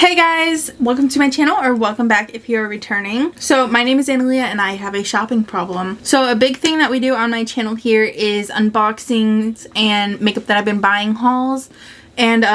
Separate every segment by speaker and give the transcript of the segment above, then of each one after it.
Speaker 1: Hey guys, welcome to my channel, or welcome back if you're returning. So my name is Analea and I have a shopping problem. So a big thing that we do on my channel here is unboxings and makeup that I've been buying hauls. And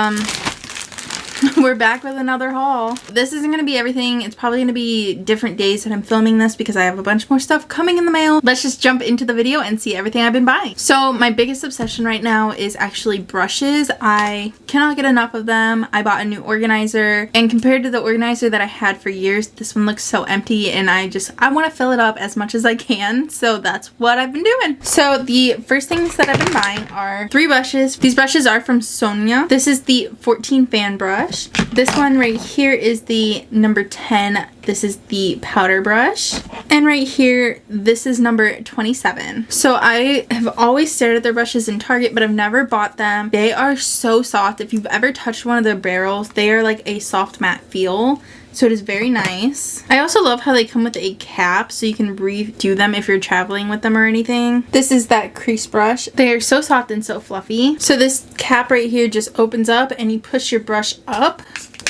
Speaker 1: we're back with another haul. This isn't going to be everything. It's probably going to be different days that I'm filming this because I have a bunch more stuff coming in the mail. Let's just jump into the video and see everything I've been buying. So my biggest obsession right now is actually brushes. I cannot get enough of them. I bought a new organizer, and compared to the organizer that I had for years, this one looks so empty, and I want to fill it up as much as I can. So that's what I've been doing. So the first things that I've been buying are 3 brushes. These brushes are from Sonia. This is the 14 fan brush. This one right here is the number 10. This is the powder brush. And right here, this is number 27. So I have always stared at their brushes in Target, but I've never bought them. They are so soft. If you've ever touched one of their barrels, they are like a soft matte feel. So it is very nice. I also love how they come with a cap so you can redo them if you're traveling with them or anything. This is that crease brush. They are so soft and so fluffy. So this cap right here just opens up and you push your brush up.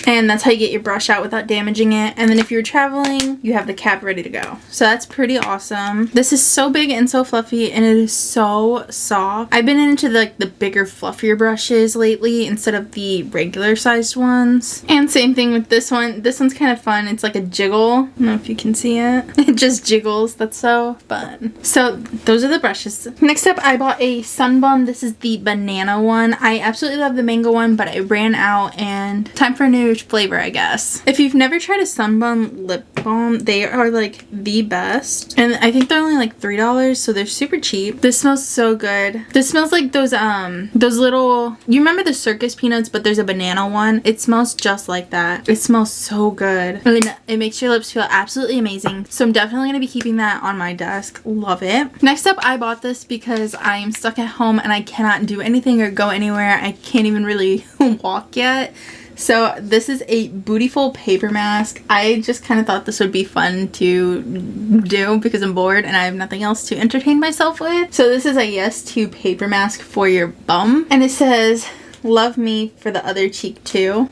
Speaker 1: And that's how you get your brush out without damaging it. And then if you're traveling, you have the cap ready to go. So that's pretty awesome. This is so big and so fluffy, and it is so soft. I've been into the bigger, fluffier brushes lately instead of the regular sized ones. And same thing with this one. This one's kind of fun. It's like a jiggle. I don't know if you can see it. It just jiggles. That's so fun. So those are the brushes. Next up, I bought a sun balm. This is the banana one. I absolutely love the mango one, but I ran out and time for a new flavor, I guess. If you've never tried a sun balm lip balm, they are like the best, and I think they're only like $3, so they're super cheap. This smells so good. This smells like those little, you remember the circus peanuts, but there's a banana one. It smells just like that. It smells so good. I mean, it makes your lips feel absolutely amazing, so I'm definitely gonna be keeping that on my desk. Love it. Next up, I bought this because I am stuck at home and I cannot do anything or go anywhere. I can't even really walk yet. So this is a Bootyful paper mask. I just kind of thought this would be fun to do because I'm bored and I have nothing else to entertain myself with. So this is a Yes To paper mask for your bum. And it says, "Love me for the other cheek too."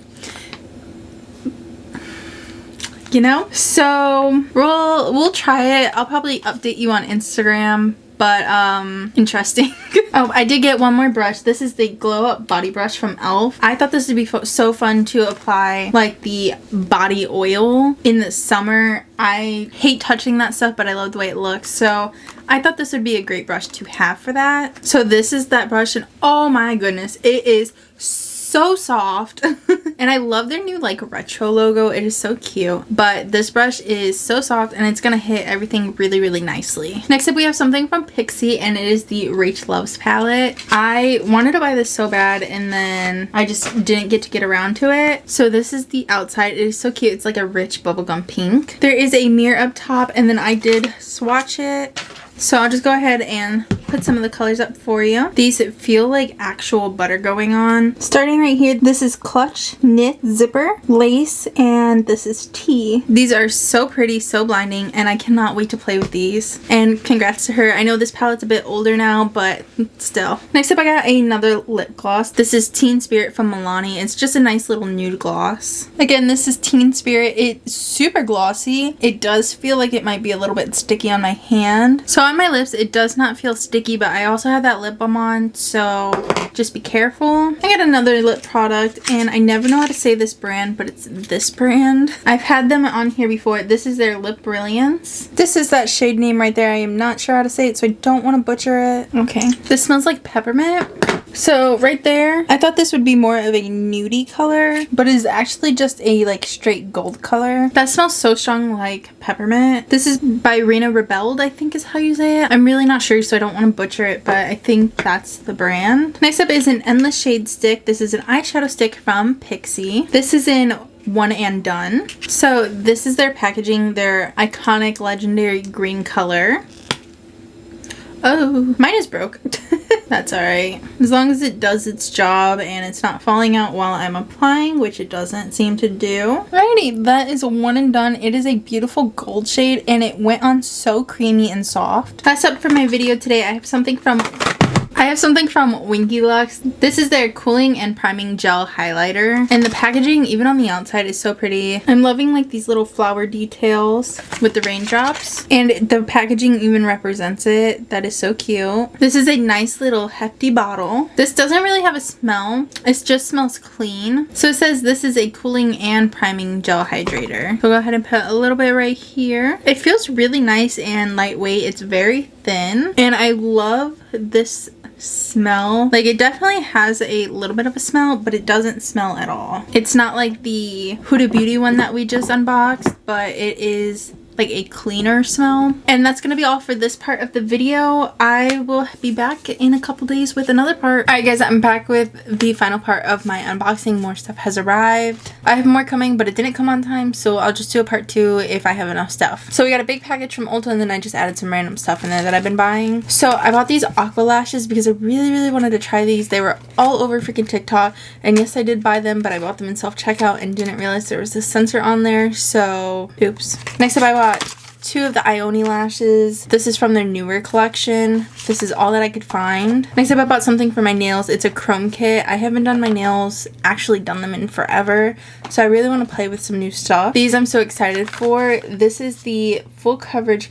Speaker 1: You know? So we'll try it. I'll probably update you on Instagram. But interesting. Oh, I did get one more brush. This is the Glow Up body brush from e.l.f. I thought this would be so fun to apply like the body oil in the summer. I hate touching that stuff, but I love the way it looks, so I thought this would be a great brush to have for that. So this is that brush, and oh my goodness, it is so soft. And I love their new like retro logo. It is so cute. But this brush is so soft and it's gonna hit everything really, really nicely. Next up, we have something from Pixie, and it is the Rach Loves palette. I wanted to buy this so bad, and then I just didn't get around to it. So this is the outside. It is so cute. It's like a rich bubblegum pink. There is a mirror up top, and then I did swatch it. So I'll just go ahead and put some of the colors up for you. These feel like actual butter going on. Starting right here, this is Clutch, Knit, Zipper, Lace, and this is Tea. These are so pretty, so blinding, and I cannot wait to play with these. And congrats to her. I know this palette's a bit older now, but still. Next up, I got another lip gloss. This is Teen Spirit from Milani. It's just a nice little nude gloss. Again, this is Teen Spirit. It's super glossy. It does feel like it might be a little bit sticky on my hand. So on my lips, it does not feel sticky, but I also have that lip balm on, so just be careful. I got another lip product, and I never know how to say this brand, but it's this brand. I've had them on here before. This is their Lip Brilliance. This is that shade name right there. I am not sure how to say it, so I don't want to butcher it. Okay. This smells like peppermint. So right there, I thought this would be more of a nudie color, but it is actually just a like straight gold color. That smells so strong like peppermint. This is by Rena Rebelled, I think is how you say it. I'm really not sure, so I don't want to butcher it, but I think that's the brand. Next up is an Endless Shade stick. This is an eyeshadow stick from Pixie. This is in One and Done. So this is their packaging, their iconic legendary green color. Oh, mine is broke. That's alright. As long as it does its job and it's not falling out while I'm applying, which it doesn't seem to do. Alrighty, that is One and Done. It is a beautiful gold shade and it went on so creamy and soft. That's up for my video today. I have something from I have something from Winky Lux. This is their cooling and priming gel highlighter, and the packaging even on the outside is so pretty. I'm loving like these little flower details with the raindrops, and the packaging even represents it. That is so cute. This is a nice little hefty bottle. This doesn't really have a smell. It just smells clean. So it says this is a cooling and priming gel hydrator. So go ahead and put a little bit right here. It feels really nice and lightweight. It's very thin, and I love this smell. Like, it definitely has a little bit of a smell, but it doesn't smell at all. It's not like the Huda Beauty one that we just unboxed, but it is like a cleaner smell. And that's gonna be all for this part of the video. I will be back in a couple days with another part. Alright guys, I'm back with the final part of my unboxing. More stuff has arrived. I have more coming, but it didn't come on time, so I'll just do a part 2 if I have enough stuff. So we got a big package from Ulta, and then I just added some random stuff in there that I've been buying. So I bought these aqua lashes because I really wanted to try these. They were all over freaking TikTok, and yes, I did buy them, but I bought them in self-checkout and didn't realize there was this sensor on there, so oops. Next up, I bought 2 of the Ioni lashes. This is from their newer collection. This is all that I could find. Next up, I bought something for my nails. It's a chrome kit. I haven't done my nails, actually done them in forever, so I really want to play with some new stuff. These I'm so excited for. This is the full coverage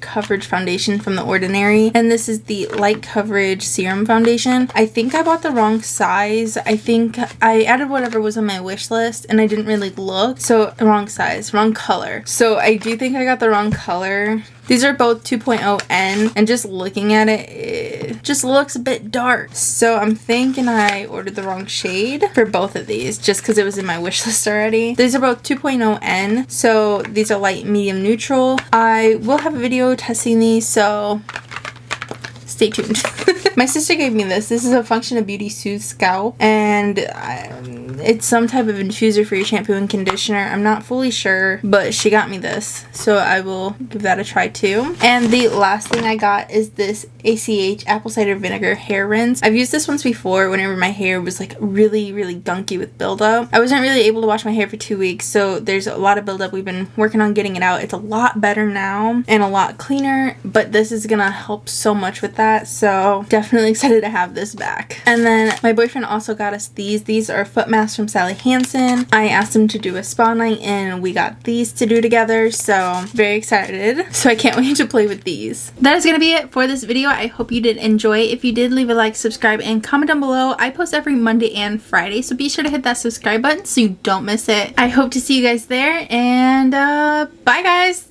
Speaker 1: foundation from The Ordinary, and this is the light coverage serum foundation. I think I bought the wrong size. I think I added whatever was on my wish list and I didn't really look, so wrong size, wrong color. So I do think I got the wrong color. These are both 2.0N, and just looking at it, it just looks a bit dark. So I'm thinking I ordered the wrong shade for both of these just because it was in my wish list already. These are both 2.0N, so these are light, medium, neutral. I will have a video testing these, so stay tuned. My sister gave me this. This is a Function of Beauty Soothe Scalp, and it's some type of infuser for your shampoo and conditioner. I'm not fully sure, but she got me this, so I will give that a try too. And the last thing I got is this ACH apple cider vinegar hair rinse. I've used this once before whenever my hair was like really gunky with buildup. I wasn't really able to wash my hair for 2 weeks, so there's a lot of buildup. We've been working on getting it out. It's a lot better now and a lot cleaner, but this is gonna help so much with that, so definitely excited to have this back. And then my boyfriend also got us these. These are foot masks from Sally Hansen. I asked him to do a spa night, and we got these to do together, so very excited. So I can't wait to play with these. That is gonna be it for this video. I hope you did enjoy. If you did, leave a like, subscribe, and comment down below. I post every Monday and Friday, so be sure to hit that subscribe button so you don't miss it. I hope to see you guys there, and bye guys!